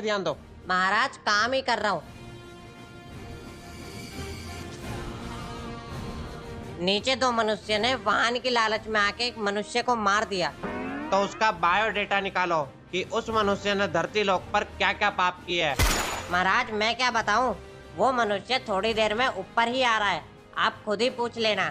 पे ध्यान दो। महाराज काम ही कर रहा हूँ। नीचे दो मनुष्य ने वाहन की लालच में आके एक मनुष्य को मार दिया। तो उसका बायोडेटा निकालो कि उस मनुष्य ने धरती लोक पर क्या क्या पाप किए है। महाराज मैं क्या बताऊं, वो मनुष्य थोड़ी देर में ऊपर ही आ रहा है, आप खुद ही पूछ लेना।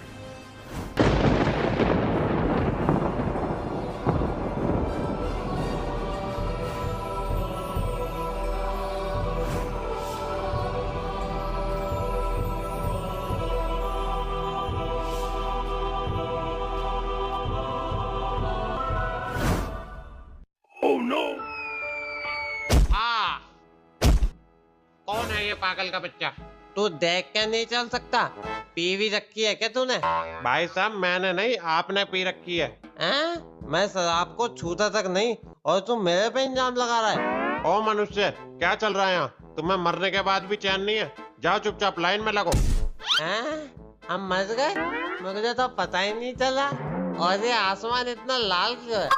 कौन है ये पागल का बच्चा? तू देख के नहीं चल सकता? पी रखी है क्या तूने? भाई साहब मैंने नहीं, आपने पी रखी है। मैं शराब को छूता तक नहीं और तू मेरे पे इल्जाम लगा रहा है। ओ मनुष्य, क्या चल रहा है यहाँ? तुम्हें मरने के बाद भी चैन नहीं है? जाओ चुपचाप लाइन में लगो। हम मर गए? मुझे तो पता ही नहीं चला। और ये आसमान इतना लाल क्यों है?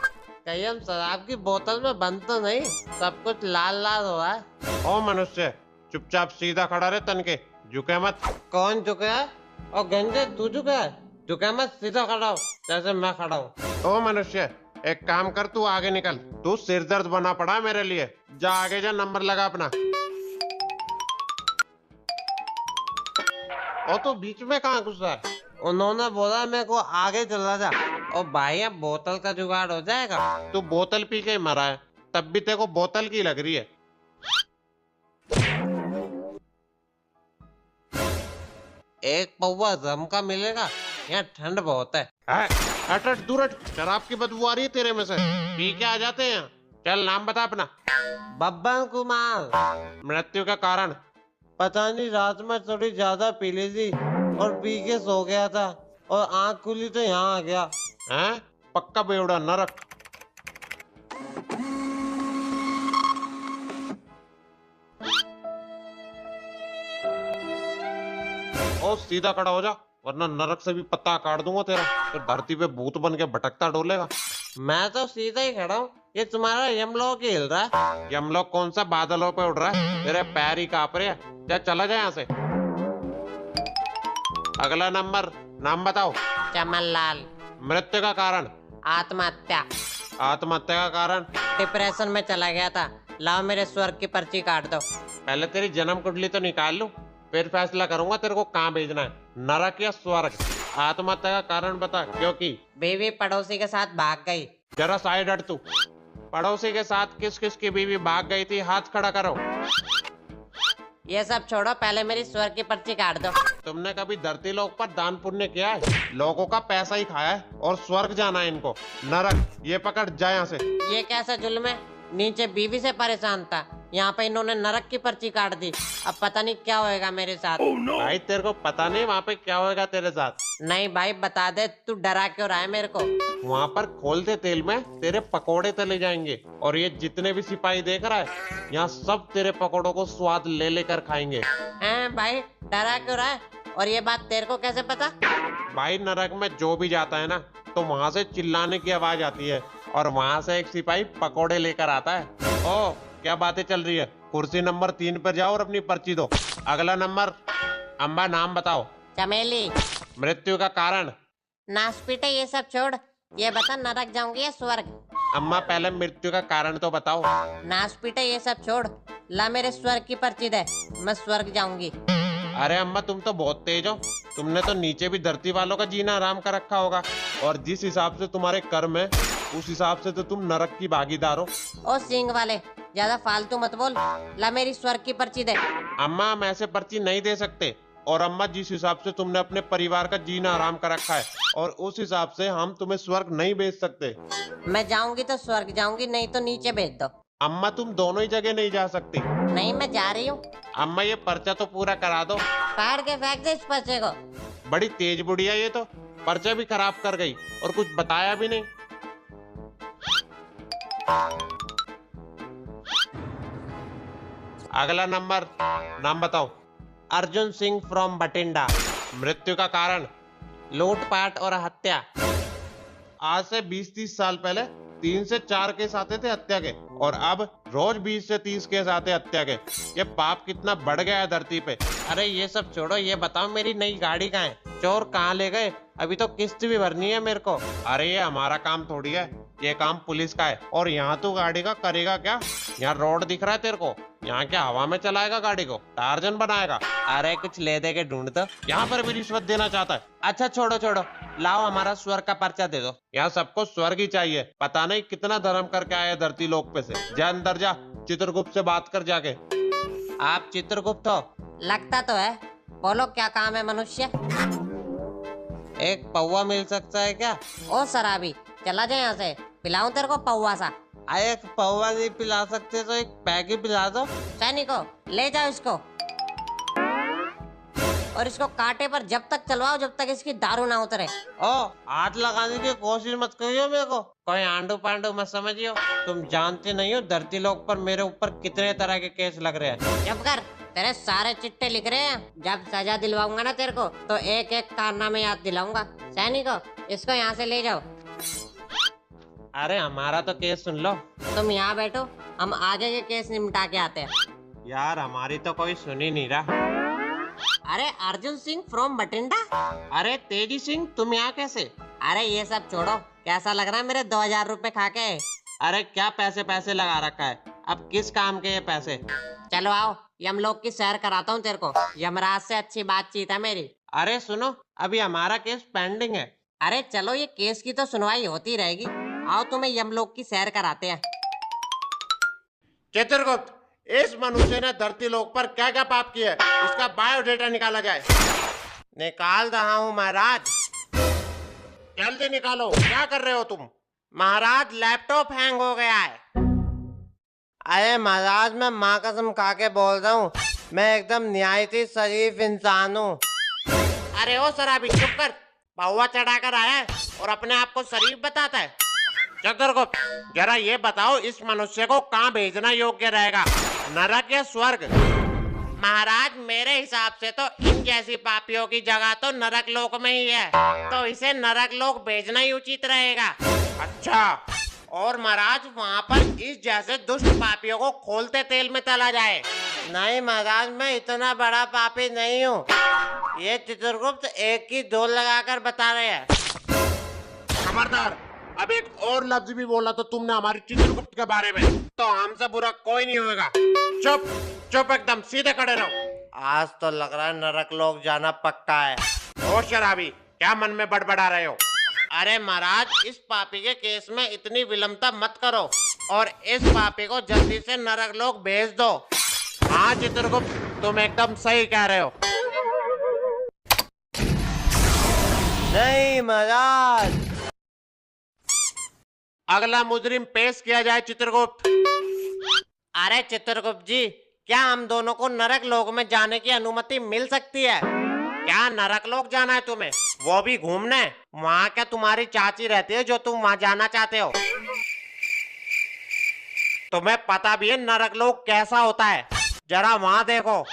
कहीं हम शराब की बोतल में बंद तो नहीं? सब कुछ लाल लाल हो रहा है। ओ मनुष्य, चुपचाप सीधा खड़ा रहे, तनके झुके मत। कौन झुके है? और गंजे तू झुका है? झुके मत, सीधा खड़ा हो जैसे मैं खड़ा हूँ। ओ मनुष्य, एक काम कर, तू आगे निकल। तू सिर दर्द बना पड़ा मेरे लिए। जा आगे जा, नंबर लगा अपना। और तो बीच में कहाँ घुसा है? उन्होंने बोला मेरे को आगे चला जा। और भाई अब बोतल का जुगाड़ हो जाएगा। तू बोतल पी के मरा है, तब भी तेरे को बोतल की लग रही है। एक पौवा रम का मिलेगा? यहाँ ठंड बहुत है। हट हट, दूर हट, शराब की बदबू आ रही है तेरे में से। पी के आ जाते हैं। चल नाम बता अपना। बब्बन कुमार। मृत्यु का कारण? पता नहीं, रात में थोड़ी ज्यादा पी ली थी और पी के सो गया था और आंख खुली तो यहाँ आ गया। हैं? पक्का बेवड़ा नरक। ओ सीधा खड़ा हो जा, वरना नरक से भी पत्ता काट दूंगा तेरा। तो धरती पे भूत बन के भटकता डोलेगा। मैं तो सीधा ही खड़ा हूँ, ये तुम्हारा यमलोक हिल रहा है। यमलोक कौन सा बादलों पे उड़ रहा है? तेरे पैर ही कांप रहे हैं। क्या चला जाए यहाँ से। अगला नंबर, नाम बताओ। चमन लाल। मृत्यु का कारण? आत्महत्या। आत्महत्या का कारण? डिप्रेशन में चला गया था। लाओ मेरे स्वर्ग की पर्ची काट दो। पहले तेरी जन्म कुंडली तो निकाल लूं, फिर फैसला करूंगा तेरे को कहाँ भेजना है, नरक या स्वर्ग। आत्महत्या का कारण बता। क्योंकि बीवी पड़ोसी के साथ भाग गई। जरा साइड हट तू। पड़ोसी के साथ किस किस की बीवी भाग गई थी? हाथ खड़ा करो। ये सब छोड़ो, पहले मेरी स्वर्ग की पर्ची काट दो। तुमने कभी धरती लोक पर दान पुण्य किया है? लोगों का पैसा ही खाया है और स्वर्ग जाना है इनको। नरक, ये पकड़, जा यहाँ से। ये कैसा जुल्म है? नीचे बीवी से परेशान था, यहाँ पे इन्होंने नरक की पर्ची काट दी। अब पता नहीं क्या होएगा मेरे साथ। भाई तेरे को पता नहीं वहाँ पे क्या होएगा तेरे साथ? नहीं भाई बता दे, तू डरा क्यों रहा है मेरे को? वहाँ पर खोलते तेल में तेरे पकोड़े तले जाएंगे और ये जितने भी सिपाही देख रहा है, यहाँ सब तेरे पकोड़ों को स्वाद ले लेकर खाएंगे। हैं भाई, डरा क्यों रहा है? और ये बात तेरे को कैसे पता? भाई नरक में जो भी जाता है ना, तो वहाँ से चिल्लाने की आवाज आती है और वहाँ से एक सिपाही पकोड़े लेकर आता है। ओ क्या बातें चल रही है? कुर्सी नंबर 3 पर जाओ और अपनी पर्ची दो। अगला नंबर। अम्बा, नाम बताओ। चमेली। मृत्यु का कारण? नासपीटे ये सब छोड़, ये बता नरक जाऊंगी या स्वर्ग? अम्मा पहले मृत्यु का कारण तो बताओ। नासपीटे ये सब छोड़, ला मेरे स्वर्ग की पर्ची दे, मैं स्वर्ग जाऊंगी। अरे अम्मा तुम तो बहुत तेज हो। तुमने तो नीचे भी धरती वालों का जीना आराम कर रखा होगा और जिस हिसाब से तुम्हारे कर्म है उस हिसाब से तो तुम नरक की भागीदार हो। ओ सिंह वाले, ज्यादा फालतू मत बोल, ला मेरी स्वर्ग की पर्ची दे। अम्मा हम ऐसे पर्ची नहीं दे सकते। और अम्मा जिस हिसाब से तुमने अपने परिवार का जीना आराम कर रखा है और उस हिसाब से हम तुम्हें स्वर्ग नहीं भेज सकते। मैं जाऊंगी तो स्वर्ग जाऊंगी, नहीं तो नीचे भेज दो। अम्मा तुम दोनों ही जगह नहीं जा सकती। नहीं मैं जा रही हूँ। अम्मा ये पर्चा तो पूरा करा दो। फाड़ के फेंक दे इस पर्चे को। बड़ी तेज बुढ़िया ये तो, पर्चा भी खराब कर गई और कुछ बताया भी नहीं। अगला नंबर, नाम बताओ। अर्जुन सिंह फ्रॉम बठिंडा। मृत्यु का कारण? लूटपाट और हत्या। आज से 20-30 साल पहले 3 से 4 केस आते थे हत्या के, और अब रोज 20 से 30 केस आते हत्या के। ये पाप कितना बढ़ गया है धरती पे। अरे ये सब छोड़ो, ये बताओ मेरी नई गाड़ी कहाँ है? चोर कहाँ ले गए? अभी तो किस्त भी भरनी है मेरे को। अरे ये हमारा काम थोड़ी है, ये काम पुलिस का है। और यहाँ तू गाड़ी का करेगा क्या? यहाँ रोड दिख रहा है तेरे को? यहाँ क्या हवा में चलाएगा गाड़ी को? टार्जन बनाएगा? अरे कुछ ले दे के ढूंढ दो। यहाँ पर भी रिश्वत देना चाहता है? अच्छा छोड़ो छोड़ो, लाओ हमारा स्वर्ग का पर्चा दे दो। यहाँ सबको स्वर्ग ही चाहिए। पता नहीं कितना धर्म करके आए धरती लोक पे से। जा अंदर जा, चित्रगुप्त से बात कर जाके। आप चित्रगुप्त हो? लगता तो है। बोलो क्या काम है मनुष्य? एक पौवा मिल सकता है क्या? ओ शराबी, चला जाए यहाँ से। पिलाऊं तेरे को पौवा सा? एक पौवा नहीं पिला सकते तो एक पैक ही पिला दो। सैनिको, ले जाओ इसको, और इसको कांटे पर जब तक चलवाओ जब तक इसकी दारू ना उतरे। ओ, हाथ लगाने की कोशिश मत करियो मेरे को। कोई आंडू पांडू मत समझियो। तुम जानते नहीं हो धरती लोक पर मेरे ऊपर कितने तरह के केस लग रहे हैं। जब कर, तेरे सारे चिट्टे लिख रहे हैं। जब सजा दिलवाऊंगा ना तेरे को तो एक एक कारनामे याद दिलाऊंगा। सैनिको, इसको यहाँ से ले जाओ। अरे हमारा तो केस सुन लो। तुम यहाँ बैठो, हम आगे के केस निपटा के आते हैं। यार हमारी तो कोई सुन ही नहीं रहा। अरे अर्जुन सिंह फ्रॉम बठिंडा। अरे तेजी सिंह, तुम यहाँ कैसे? अरे ये सब छोड़ो, कैसा लग रहा है मेरे 2000 रुपए खा के? अरे क्या पैसे पैसे लगा रखा है? अब किस काम के ये पैसे? चलो आओ, यमलोक की सैर कराता हूँ तेरे को। यमराज से अच्छी बातचीत है मेरी। अरे सुनो, अभी हमारा केस पेंडिंग है। अरे चलो, ये केस की तो सुनवाई होती रहेगी। आओ तुम्हें यमलोक की सैर कराते हैं। चित्रगुप्त, इस मनुष्य ने धरती लोक पर क्या क्या पाप किया है, इसका बायोडेटा निकाला जाए। निकाल रहा हूँ महाराज। जल्दी निकालो। क्या कर रहे हो तुम? महाराज लैपटॉप हैंग हो गया है। अरे महाराज, मैं माँ कसम खा के बोल रहा हूँ, मैं एकदम निहायती शरीफ इंसान हूँ। अरे ओ शराबी, चुप कर। पौवा चढ़ाकर आया है और अपने आप को शरीफ बताता है। चित्रगुप्त, जरा ये बताओ, इस मनुष्य को कहाँ भेजना योग्य रहेगा, नरक या स्वर्ग? महाराज मेरे हिसाब से तो इन जैसी पापियों की जगह तो नरक लोक में ही है, तो इसे नरक लोक भेजना ही उचित रहेगा। अच्छा, और महाराज वहाँ पर इस जैसे दुष्ट पापियों को खोलते तेल में तला जाए। नहीं महाराज, मैं इतना बड़ा पापी नहीं हूँ। ये चित्रगुप्त एक की दो लगाकर बता रहे हैं। खबरदार, अब एक और लफ्ज भी बोला तो तुमने हमारे चित्रगुप्त के बारे में, तो हमसे बुरा कोई नहीं होगा। चुप चुप, एकदम सीधे खड़े रहो। आज तो लग रहा है नरक लोक जाना पक्का है। ओ शराबी, क्या मन में बड़बड़ा रहे हो? अरे महाराज, इस पापी के केस में इतनी विलंबता मत करो और इस पापी को जल्दी से नरक लोक भेज दो। हाँ चित्रगुप्त, तुम एकदम सही कह रहे हो। नहीं महाराज। अगला मुजरिम पेश किया जाए चित्रगुप्त। अरे चित्रगुप्त जी, क्या हम दोनों को नरक लोक में जाने की अनुमति मिल सकती है? क्या नरक लोक जाना है तुम्हें, वो भी घूमने? वहाँ क्या तुम्हारी चाची रहती है जो तुम वहाँ जाना चाहते हो? तुम्हें पता भी है नरक लोक कैसा होता है? जरा वहाँ देखो।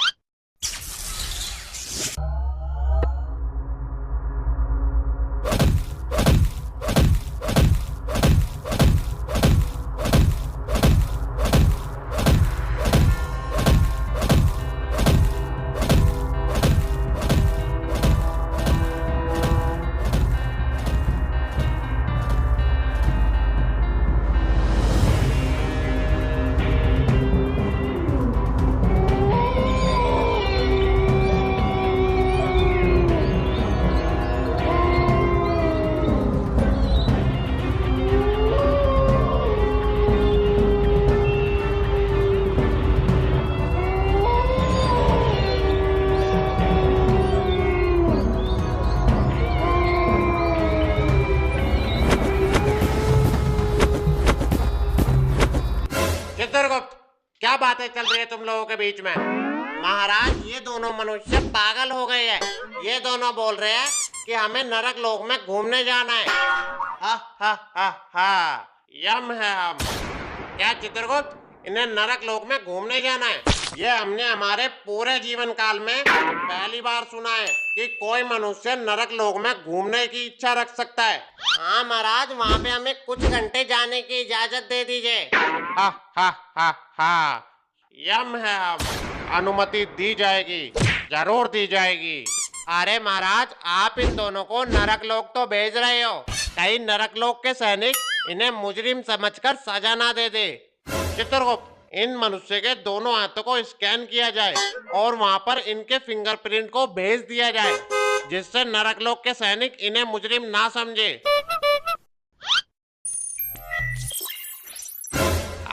चित्रगुप्त, क्या बातें चल रही है तुम लोगों के बीच में? महाराज, ये दोनों मनुष्य पागल हो गए हैं। ये दोनों बोल रहे हैं कि हमें नरक लोक में घूमने जाना है। हा हा हा हा, यम है हम। क्या चित्रगुप्त, इन्हें नरक लोक में घूमने जाना है? ये हमने हमारे पूरे जीवन काल में पहली बार सुना है कि कोई मनुष्य नरक लोक में घूमने की इच्छा रख सकता है। हाँ महाराज, वहाँ पे हमें कुछ घंटे जाने की इजाजत दे दीजिए। हा हा हा हा, यम है, हम अनुमति दी जाएगी, जरूर दी जाएगी। अरे महाराज, आप इन दोनों को नरक लोक तो भेज रहे हो, कई नरक लोक के सैनिक इन्हें मुजरिम समझकर सजा ना दे दे। चित्रगुप्त, इन मनुष्य के दोनों हाथों को स्कैन किया जाए और वहां पर इनके फिंगरप्रिंट को भेज दिया जाए, जिससे नरक लोक के सैनिक इन्हें मुजरिम ना समझे।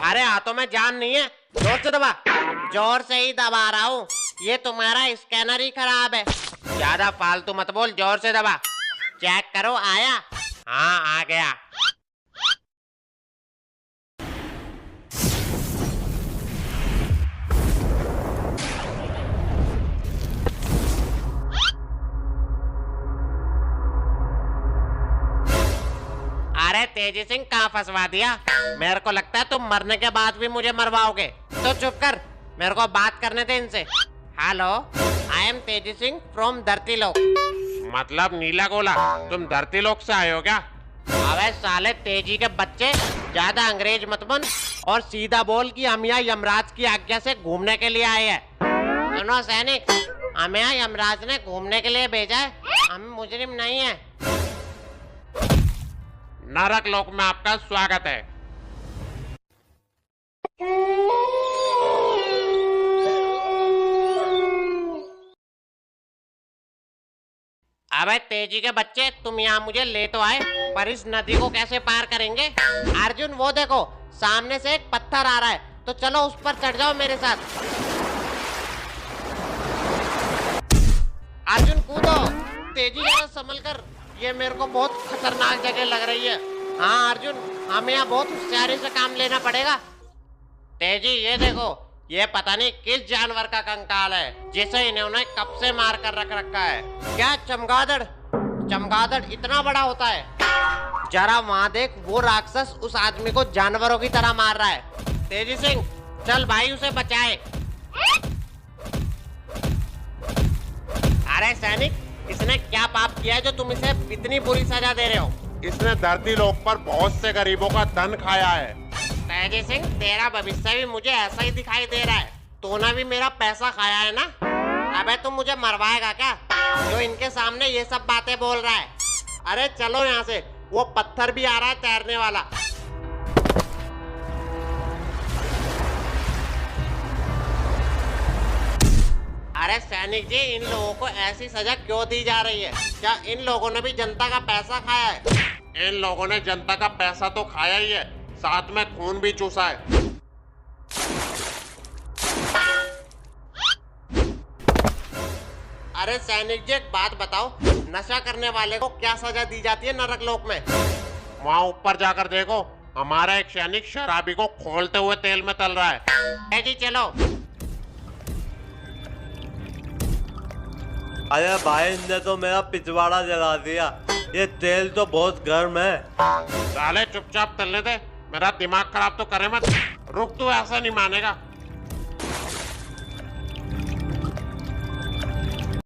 अरे हाथों में जान नहीं है, जोर से दबा। जोर से ही दबा रहा हूँ, ये तुम्हारा स्कैनर ही खराब है। ज्यादा फालतू मत बोल, जोर से दबा। चेक करो, आया? हाँ, आ गया। अरे तेजी सिंह, कहाँ फंसवा दिया? मेरे को लगता है तुम मरने के बाद भी मुझे मरवाओगे। तो चुप कर, मेरे को बात करने दे इनसे। हेलो, आई एम तेजी सिंह फ्रॉम धरती लोक। मतलब नीला गोला, तुम धरती लोक से आए हो क्या? अबे साले तेजी के बच्चे, ज्यादा अंग्रेज मत बन और सीधा बोल कि हम यहाँ यमराज की आज्ञा से घूमने के लिए आए हैं। सुनो सैनिक, हमें यहाँ यमराज ने घूमने के लिए भेजा है, हम मुजरिम नहीं है। नरक लोक में आपका स्वागत है। अबे तेजी के बच्चे, तुम यहाँ मुझे ले तो आए, पर इस नदी को कैसे पार करेंगे? अर्जुन, वो देखो सामने से एक पत्थर आ रहा है, तो चलो उस पर चढ़ जाओ मेरे साथ। अर्जुन कूदो। तेजी जरा संभल कर, ये मेरे को बहुत खतरनाक जगह लग रही है। हाँ अर्जुन, हमें यहाँ बहुत होशियारी से काम लेना पड़ेगा। तेजी, ये देखो, ये पता नहीं किस जानवर का कंकाल है जिसे इन्होंने कब से मार कर रख रखा है। क्या चमगादड़? चमगादड़ इतना बड़ा होता है? जरा वहां देख, वो राक्षस उस आदमी को जानवरों की तरह मार रहा है। तेजी सिंह, चल भाई उसे बचाए। अरे सैनिक, इसने क्या पाप किया है जो तुम इसे इतनी बुरी सजा दे रहे हो? इसने धरती लोक पर बहुत से गरीबों का धन खाया है। तेजी सिंह, तेरा भविष्य भी मुझे ऐसा ही दिखाई दे रहा है। तूने भी मेरा पैसा खाया है ना? अबे तुम मुझे मरवाएगा क्या, जो इनके सामने ये सब बातें बोल रहा है? अरे चलो यहाँ से, वो पत्थर भी आ रहा है तैरने वाला। अरे सैनिक जी, इन लोगों को ऐसी सजा क्यों दी जा रही है? क्या इन लोगों ने भी जनता का पैसा खाया है? इन लोगों ने जनता का पैसा तो खाया ही है, साथ में खून भी चूसा है। अरे सैनिक जी, एक बात बताओ, नशा करने वाले को क्या सजा दी जाती है नरक लोक में? वहाँ ऊपर जाकर देखो, हमारा एक सैनिक शराबी को खोलते हुए तेल में तल रहा है। जी चलो। अरे भाई, ने तो मेरा पिछवाड़ा जला दिया, ये तेल तो बहुत गर्म है। साले चुपचाप तलने दे, मेरा दिमाग खराब तो करे मत। रुक, तू ऐसा नहीं मानेगा।